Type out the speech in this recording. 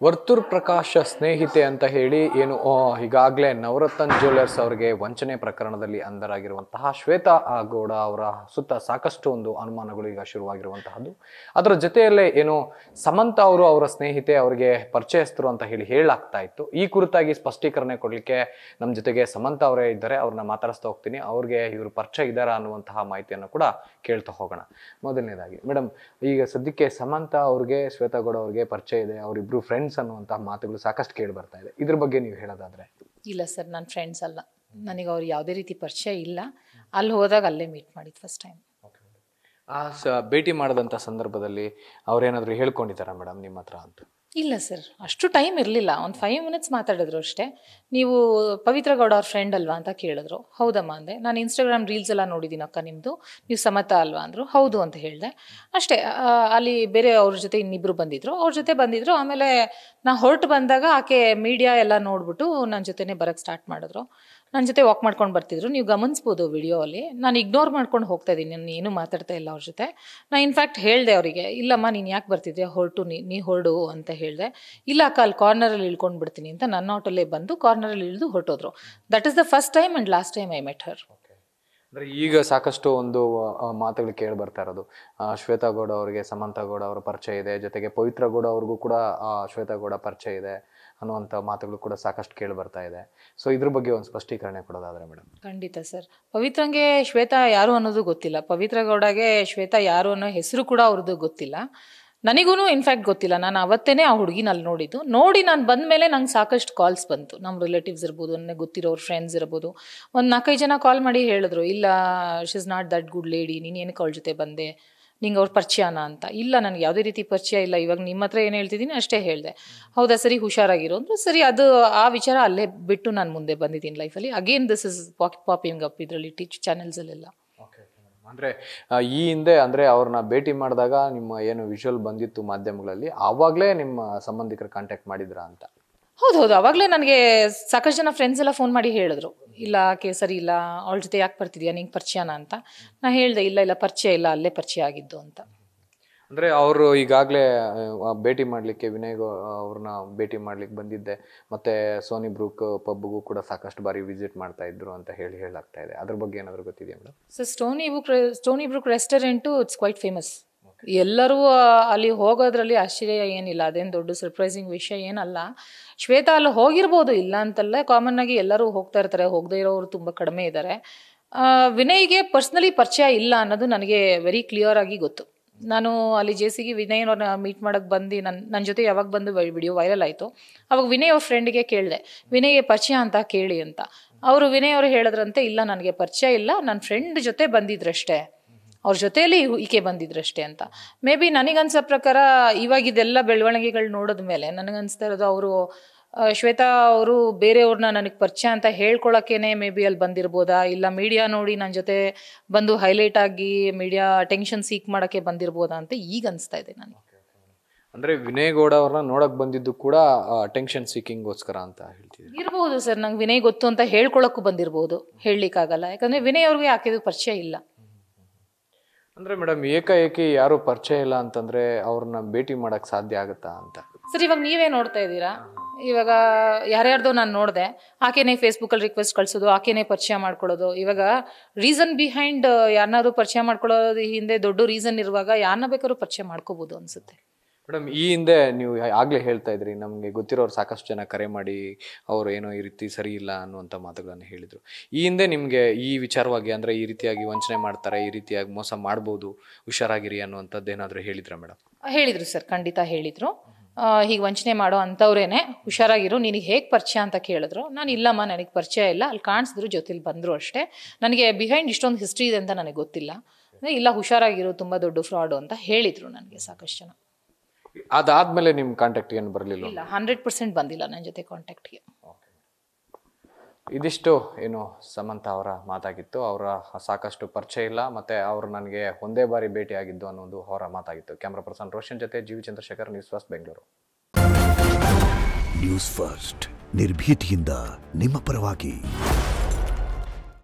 ವರ್ತೂರ್ ಪ್ರಕಾಶ್ ಸ್ನೇಹಿತೆ ಅಂತ ಹೇಳಿ ಏನು ಈಗಾಗಲೇ ನವರತ್ನ ಜ್ಯುವೆಲ್ಲರ್ಸ್ ಅವರಿಗೆ ವಂಚನೆ ಪ್ರಕರಣದಲ್ಲಿ ಅಂಧರಾಗಿರುವಂತಹ ಶ್ವೇತಾ ಗೌಡ ಅವರ ಸುತ್ತ ಸಾಕಷ್ಟು ಒಂದು ಅನುಮಾನಗಳು ಈಗ ಶುರುವಾಗಿರುವಂತಹದ್ದು. ಅದರ ಜೊತೆಯಲ್ಲೇ ಏನು ಸಮಂತ ಅವರು ಅವರ ಸ್ನೇಹಿತೆ ಅವರಿಗೆ ಪರಿಚಯಸ್ಥರು ಅಂತ ಹೇಳಲಾಗ್ತಾ ಇತ್ತು. ಈ ಕುರಿತಾಗಿ ಸ್ಪಷ್ಟೀಕರಣೆ ಕೊಡಲಿಕ್ಕೆ ನಮ್ಮ ಜೊತೆಗೆ ಸಮಂತ ಅವರೇ ಇದ್ದಾರೆ. ಅವ್ರನ್ನ ಮಾತಾಡಿಸ್ತಾ ಹೋಗ್ತೀನಿ. ಅವ್ರಿಗೆ ಇವರು ಪರಿಚಯ ಇದ್ದಾರಾ ಅನ್ನುವಂತಹ ಮಾಹಿತಿಯನ್ನು ಕೂಡ ಕೇಳ್ತಾ ಹೋಗೋಣ. ಮೊದಲನೇದಾಗಿ ಮೇಡಮ್, ಈಗ ಸದ್ಯಕ್ಕೆ ಸಮಂತ ಅವ್ರಿಗೆ ಶ್ವೇತಾ ಗೌಡ ಅವ್ರಿಗೆ ಪರಿಚಯ ಇದೆ, ಅವರಿಬ್ರು ಫ್ರೆಂಡ್ಸ್ ಅನ್ನುವಂತಹ ಮಾತುಗಳು ಸಾಕಷ್ಟು ಕೇಳಿ ಬರ್ತಾ ಇದೆ. ಇದ್ರ ಬಗ್ಗೆ ನೀವು ಹೇಳೋದಾದ್ರೆ? ಇಲ್ಲ ಸರ್, ನನ್ನ ಫ್ರೆಂಡ್ಸ್ ಅಲ್ಲ, ನನಗೆ ಅವ್ರು ಯಾವುದೇ ರೀತಿ ಪರಿಚಯ ಇಲ್ಲ. ಅಲ್ಲಿ ಹೋದಾಗ ಅಲ್ಲೇ ಮೀಟ್ ಮಾಡಿದ್ದು ಫಸ್ಟ್ ಟೈಮ್. ಭೇಟಿ ಮಾಡದಂಥ ಸಂದರ್ಭದಲ್ಲಿ ಅವ್ರೇನಾದ್ರು ಹೇಳ್ಕೊಂಡಿದ್ದಾರಾ ಮೇಡಮ್ ನಿಮ್ಮ ಹತ್ರ ಅಂತ? ಇಲ್ಲ ಸರ್, ಅಷ್ಟು ಟೈಮ್ ಇರಲಿಲ್ಲ. ಒಂದು 5 minutes ಮಾತಾಡಿದ್ರು ಅಷ್ಟೇ. ನೀವು ಪವಿತ್ರ ಗೌಡ ಅವ್ರ ಫ್ರೆಂಡ್ ಅಲ್ವಾ ಅಂತ ಕೇಳಿದ್ರು. ಹೌದಮ್ಮ ಅಂದೆ. ನಾನು ಇನ್ಸ್ಟಾಗ್ರಾಮ್ ರೀಲ್ಸ್ ಎಲ್ಲ ನೋಡಿದ್ದೀನಿ ಅಕ್ಕ ನಿಮ್ಮದು, ನೀವು ಸಮತ ಅಲ್ವಾ ಅಂದರು. ಹೌದು ಅಂತ ಹೇಳಿದೆ ಅಷ್ಟೇ. ಅಲ್ಲಿ ಬೇರೆ ಅವ್ರ ಜೊತೆ ಇನ್ನಿಬ್ಬರು ಬಂದಿದ್ರು, ಅವ್ರ ಜೊತೆ ಬಂದಿದ್ರು. ಆಮೇಲೆ ನಾ ಹೊರಟು ಬಂದಾಗ ಆಕೆ ಮೀಡಿಯಾ ಎಲ್ಲ ನೋಡ್ಬಿಟ್ಟು ನನ್ನ ಜೊತೆನೇ ಬರೋಕ್ಕೆ ಸ್ಟಾರ್ಟ್ ಮಾಡಿದ್ರು. ನನ್ನ ಜೊತೆ ವಾಕ್ ಮಾಡ್ಕೊಂಡು ಬರ್ತಿದ್ರು. ನೀವು ಗಮನಿಸ್ಬೋದು ವಿಡಿಯೋ ಅಲ್ಲಿ. ನಾನು ಇಗ್ನೋರ್ ಮಾಡ್ಕೊಂಡು ಹೋಗ್ತಾ ಇದ್ದೀನಿ, ನಾನು ಏನೂ ಮಾತಾಡ್ತಾ ಇಲ್ಲ ಅವ್ರ ಜೊತೆ. ನಾನು ಇನ್ಫ್ಯಾಕ್ಟ್ ಹೇಳಿದೆ ಅವರಿಗೆ, ಇಲ್ಲಮ್ಮ ನೀನು ಯಾಕೆ ಬರ್ತಿದ್ದೆ, ಹೊರಟು ನೀ ಹೊರಡು ಅಂತ ಹೇಳಿದೆ. ಇಲ್ಲ ಅಕ್ಕ, ಅಲ್ಲಿ ಕಾರ್ನರಲ್ಲಿ ಇಳ್ಕೊಂಡು ಬಿಡ್ತೀನಿ ಅಂತ ನನ್ನ ಆಟೋಲ್ಲೇ ಬಂದು ಕಾರ್ನರಲ್ಲಿ ಇಳಿದು ಹೊರಟೋದ್ರು. That is the first time and last time I met her. ಅಂದರೆ ಈಗ ಸಾಕಷ್ಟು ಒಂದು ಮಾತುಗಳು ಕೇಳಿ ಬರ್ತಾ ಇರೋದು, ಶ್ವೇತಾ ಗೌಡ ಅವರಿಗೆ ಸಮಂತ ಗೌಡ ಅವರ ಪರಿಚಯ ಇದೆ, ಜೊತೆಗೆ ಪವಿತ್ರ ಗೌಡ ಅವ್ರಿಗೂ ಕೂಡ ಶ್ವೇತಾ ಗೌಡ ಪರಿಚಯ ಇದೆ ಅನ್ನುವಂಥ ಮಾತುಗಳು ಕೂಡ ಸಾಕಷ್ಟು ಕೇಳಿ ಬರ್ತಾ ಇದೆ. ಸೊ ಇದ್ರ ಬಗ್ಗೆ ಒಂದು ಸ್ಪಷ್ಟೀಕರಣೆ ಕೊಡೋದಾದ್ರೆ ಮೇಡಮ್? ಖಂಡಿತ ಸರ್. ಪವಿತ್ರಂಗೆ ಶ್ವೇತಾ ಯಾರು ಅನ್ನೋದು ಗೊತ್ತಿಲ್ಲ. ಪವಿತ್ರ ಗೌಡಗೆ ಶ್ವೇತಾ ಯಾರು ಅನ್ನೋ ಹೆಸರು ಕೂಡ ಅವ್ರದ್ದು ಗೊತ್ತಿಲ್ಲ. ನನಗೂ ಇನ್ಫ್ಯಾಕ್ಟ್ ಗೊತ್ತಿಲ್ಲ. ನಾನು ಅವತ್ತೇನೆ ಆ ಹುಡುಗಿನಲ್ಲಿ ನೋಡಿ ನಾನು ಬಂದ ಮೇಲೆ ನಂಗೆ ಸಾಕಷ್ಟು ಕಾಲ್ಸ್ ಬಂತು. ನಮ್ಮ ರಿಲೇಟಿವ್ಸ್ ಇರ್ಬೋದು, ನನಗೆ ಗೊತ್ತಿರೋರು ಫ್ರೆಂಡ್ಸ್ ಇರ್ಬೋದು. ಒಂದು 4-5 ಜನ ಕಾಲ್ ಮಾಡಿ ಹೇಳಿದ್ರು, ಇಲ್ಲ she is not that good lady, ನೀನು ಏನಕ್ಕೆ ಅವಳ ಜೊತೆ ಬಂದೆ, ನಿಂಗೆ ಅವ್ರ ಪರಿಚಯನ ಅಂತ. ಇಲ್ಲ, ನನಗೆ ಯಾವುದೇ ರೀತಿ ಪರಿಚಯ ಇಲ್ಲ, ಇವಾಗ ನಿಮ್ಮ ಹತ್ರ ಏನು ಹೇಳ್ತಿದ್ದೀನಿ ಅಷ್ಟೇ ಹೇಳಿದೆ. ಹೌದಾ, ಸರಿ, ಹುಷಾರಾಗಿರೋ ಅಂದರು. ಸರಿ, ಅದು ಆ ವಿಚಾರ ಅಲ್ಲೇ ಬಿಟ್ಟು ನಾನು ಮುಂದೆ ಬಂದಿದ್ದೀನಿ ಲೈಫಲ್ಲಿ. Again this is popping up ಇದರಲ್ಲಿ ಚಾನೆಲ್ಸಲ್ಲೆಲ್ಲ. ಅಂದರೆ ಈ ಹಿಂದೆ ಅಂದರೆ ಅವ್ರನ್ನ ಭೇಟಿ ಮಾಡಿದಾಗ ನಿಮ್ಮ ಏನು ವಿಷುವಲ್ ಬಂದಿತ್ತು ಮಾಧ್ಯಮಗಳಲ್ಲಿ, ಆವಾಗಲೇ ನಿಮ್ಮ ಸಂಬಂಧಿಕರು ಕಾಂಟ್ಯಾಕ್ಟ್ ಮಾಡಿದ್ರಾ ಅಂತ? ಹೌದು, ಅವಾಗಲೇ ನನಗೆ ಸಾಕಷ್ಟು ಜನ ಫ್ರೆಂಡ್ಸ್ ಎಲ್ಲ ಫೋನ್ ಮಾಡಿ ಹೇಳಿದ್ರು, ಇಲ್ಲ ಆಕೆ ಸರಿ ಇಲ್ಲ, ಅವಳ ಜೊತೆ ಯಾಕೆ ಬರ್ತಿದ್ಯಾ, ನಿಂಗೆ ಪರಿಚಯನ ಅಂತ. ನಾನು ಹೇಳಿದೆ, ಇಲ್ಲ ಪರಿಚಯ ಇಲ್ಲ, ಅಲ್ಲೇ ಪರಿಚಯ ಆಗಿದ್ದು ಅಂತ. ಅಂದರೆ ಅವರು ಈಗಾಗಲೇ ಭೇಟಿ ಮಾಡಲಿಕ್ಕೆ ವಿನಯ್ ಅವ್ರನ್ನ ಭೇಟಿ ಮಾಡ್ಲಿಕ್ಕೆ ಬಂದಿದ್ದೆ, ಮತ್ತು ಸೋನಿ ಬ್ರೂಕ್ ಪಬ್ಗೂ ಕೂಡ ಸಾಕಷ್ಟು ಬಾರಿ ವಿಸಿಟ್ ಮಾಡ್ತಾ ಇದ್ರು ಅಂತ ಹೇಳಾಗ್ತಾ ಇದೆ. ಅದ್ರ ಬಗ್ಗೆ ಏನಾದರೂ ಗೊತ್ತಿದೆಯಾ madam? So Stony Brook restaurant it's quite famous. ಎಲ್ಲರೂ ಅಲ್ಲಿ ಹೋಗೋದ್ರಲ್ಲಿ ಆಶ್ಚರ್ಯ ಏನಿಲ್ಲ, ಅದೇನು ದೊಡ್ಡ ಸರ್ಪ್ರೈಸಿಂಗ್ ವಿಷಯ ಏನಲ್ಲ. ಶ್ವೇತಾ ಅಲ್ಲಿ ಹೋಗಿರ್ಬೋದು, ಇಲ್ಲ ಅಂತಲ್ಲ, ಕಾಮನ್ ಆಗಿ ಎಲ್ಲರೂ ಹೋಗ್ತಾ ಇರ್ತಾರೆ, ಹೋಗದೇ ಇರೋರು ತುಂಬ ಕಡಿಮೆ ಇದ್ದಾರೆ. ವಿನಯ್ಗೆ ಪರ್ಸ್ನಲಿ ಪರಿಚಯ ಇಲ್ಲ ಅನ್ನೋದು ನನಗೆ ವೆರಿ ಕ್ಲಿಯರ್ ಆಗಿ ಗೊತ್ತು. ನಾನು ಅಲ್ಲಿ ಜೇಸಿಗೆ ವಿನಯ್ ಅವ್ರನ್ನ ಮೀಟ್ ಮಾಡೋಕ್ಕೆ ಬಂದು ನನ್ನ ಜೊತೆ ಯಾವಾಗ ಬಂದು ವಿಡಿಯೋ ವೈರಲ್ ಆಯಿತು, ಅವಾಗ ವಿನಯ್ ಅವ್ರ ಫ್ರೆಂಡ್ಗೆ ಕೇಳಿದೆ, ವಿನಯ್ಗೆ ಪರಿಚಯ ಅಂತ ಕೇಳಿ ಅಂತ. ಅವರು ವಿನಯ್ ಅವರು ಹೇಳಿದ್ರಂತೆ, ಇಲ್ಲ ನನಗೆ ಪರಿಚಯ ಇಲ್ಲ, ನನ್ನ ಫ್ರೆಂಡ್ ಜೊತೆ ಬಂದಿದ್ರಷ್ಟೇ, ಅವ್ರ ಜೊತೆಯಲ್ಲಿ ಈಕೆ ಬಂದಿದ್ರಷ್ಟೇ ಅಂತ. ಮೇ ಬಿ ನನಗನ್ಸೋ ಪ್ರಕಾರ ಇವಾಗ ಇದೆಲ್ಲ ಬೆಳವಣಿಗೆಗಳು ನೋಡಿದ್ಮೇಲೆ ನನಗನ್ಸ್ತಾ ಇರೋದು, ಅವರು ಶ್ವೇತಾ ಅವರು ಬೇರೆಯವ್ರನ್ನ ನನಗೆ ಪರಿಚಯ ಅಂತ ಹೇಳ್ಕೊಳಕ್ಕೇನೆ ಮೇ ಬಿ ಅಲ್ಲಿ ಬಂದಿರ್ಬೋದಾ, ಇಲ್ಲ ಮೀಡಿಯಾ ನೋಡಿ ನನ್ನ ಜೊತೆ ಬಂದು ಹೈಲೈಟ್ ಆಗಿ ಮೀಡಿಯಾ ಅಟೆನ್ಷನ್ ಸೀಕ್ ಮಾಡೋಕ್ಕೆ ಬಂದಿರ್ಬೋದಾ ಅಂತ ಈಗ ಅನಿಸ್ತಾ ಇದೆ ನನಗೆ. ಅಂದರೆ ವಿನಯ್ ಗೌಡ ಅವ್ರನ್ನ ನೋಡಕ್ ಬಂದಿದ್ದು ಕೂಡ ಅಟೆನ್ಷನ್ ಸೀಕಿಂಗ್ಗೋಸ್ಕರ ಅಂತ ಹೇಳ್ತಿದ್ರು? ಇರ್ಬೋದು ಸರ್, ನಂಗೆ ವಿನಯ್ ಗೊತ್ತು ಅಂತ ಹೇಳ್ಕೊಳಕ್ಕೂ ಬಂದಿರ್ಬೋದು, ಹೇಳಲಿಕ್ಕಾಗಲ್ಲ. ಯಾಕಂದರೆ ವಿನಯ್ ಅವ್ರಿಗೆ ಯಾಕಿದು ಪರಿಚಯ ಇಲ್ಲ. ಅಂದರೆ ಮೇಡಮ್, ಏಕಾಏಕಿ ಯಾರು ಪರಿಚಯ ಇಲ್ಲ ಅಂತಂದರೆ ಅವ್ರನ್ನ ಭೇಟಿ ಮಾಡೋಕ್ಕೆ ಸಾಧ್ಯ ಆಗುತ್ತಾ ಅಂತ? ಸರ್, ಇವಾಗ ನೀವೇ ನೋಡ್ತಾ ಇದ್ದೀರಾ, ಇವಾಗ ಯಾರ್ಯಾರ್ದೋ ನಾನು ನೋಡಿದೆ, ಆಕೆನೇ ಫೇಸ್ಬುಕ್ಕಲ್ಲಿ ರಿಕ್ವೆಸ್ಟ್ ಕಳಿಸೋದು, ಆಕೆನೇ ಪರಿಚಯ ಮಾಡ್ಕೊಳ್ಳೋದು. ಇವಾಗ ರೀಸನ್ ಬಿಹೈಂಡ್ ಯಾರನ್ನಾದ್ರು ಪರಿಚಯ ಮಾಡ್ಕೊಳ್ಳೋದು ಹಿಂದೆ ದೊಡ್ಡ ರೀಸನ್ ಇರುವಾಗ ಯಾರನ್ನ ಬೇಕಾದ್ರೂ ಪರಿಚಯ ಮಾಡ್ಕೋಬೋದು ಅನ್ಸುತ್ತೆ. ಮೇಡಮ್, ಈ ಹಿಂದೆ ನೀವು ಆಗಲೇ ಹೇಳ್ತಾ ಇದ್ರಿ, ನಮಗೆ ಗೊತ್ತಿರೋರು ಸಾಕಷ್ಟು ಜನ ಕರೆ ಮಾಡಿ ಅವರು ಏನೋ ಈ ರೀತಿ ಸರಿ ಇಲ್ಲ ಅನ್ನುವಂಥ ಮಾತುಗಳನ್ನು ಹೇಳಿದರು. ಈ ಹಿಂದೆ ನಿಮಗೆ ಈ ವಿಚಾರವಾಗಿ, ಅಂದರೆ ಈ ರೀತಿಯಾಗಿ ವಂಚನೆ ಮಾಡ್ತಾರೆ, ಈ ರೀತಿಯಾಗಿ ಮೋಸ ಮಾಡ್ಬೋದು, ಹುಷಾರಾಗಿರಿ ಅನ್ನುವಂಥದ್ದು ಏನಾದರೂ ಹೇಳಿದ್ರಾ ಮೇಡಮ್? ಹೇಳಿದರು ಸರ್, ಖಂಡಿತ ಹೇಳಿದರು. ಹೀಗೆ ವಂಚನೆ ಮಾಡೋ ಅಂಥವ್ರೇನೆ, ಹುಷಾರಾಗಿರು, ನಿನಗೆ ಹೇಗೆ ಪರಿಚಯ ಅಂತ ಕೇಳಿದ್ರು. ನಾನು ಇಲ್ಲಮ್ಮ, ನನಗೆ ಪರಿಚಯ ಇಲ್ಲ, ಅಲ್ಲಿ ಕಾಣಿಸಿದ್ರು, ಜೊತೆಲಿ ಬಂದರು ಅಷ್ಟೇ, ನನಗೆ ಬಿಹೈಂಡ್ ಇಷ್ಟೊಂದು ಹಿಸ್ಟ್ರಿ ಇದೆ ಅಂತ ನನಗೆ ಗೊತ್ತಿಲ್ಲ. ಇಲ್ಲ, ಹುಷಾರಾಗಿರು, ತುಂಬ ದೊಡ್ಡ ಫ್ರಾಡು ಅಂತ ಹೇಳಿದರು ನನಗೆ ಸಾಕಷ್ಟು ಜನ. ಅದಾದ್ಮೇಲೆ ನಿಮ್ಮ ಕಾಂಟ್ಯಾಕ್ಟ್ ಏನು ಬರಲಿಲ್ಲ? ಇಲ್ಲ, 100% ಬಂದಿಲ್ಲ ನನ್ನ ಜೊತೆ ಕಾಂಟ್ಯಾಕ್ಟ್ಗೆ. ಇದಿಷ್ಟು ಏನು ಸಮಂತ ಅವರ ಮಾತಾಗಿತ್ತು. ಅವರ ಸಾಕಷ್ಟು ಪರಿಚಯ ಇಲ್ಲ, ಮತ್ತು ಅವರು ನನಗೆ ಒಂದೇ ಬಾರಿ ಭೇಟಿ ಆಗಿದ್ದು ಅನ್ನೋದು ಅವರ ಮಾತಾಗಿತ್ತು. ಕ್ಯಾಮ್ರಾ ಪರ್ಸನ್ ರೋಷನ್ ಜೊತೆ G V Chandrashekar, News First Bengaluru. News First ನಿರ್ಭೀತಿಯಿಂದ ನಿಮ್ಮ ಪರವಾಗಿ.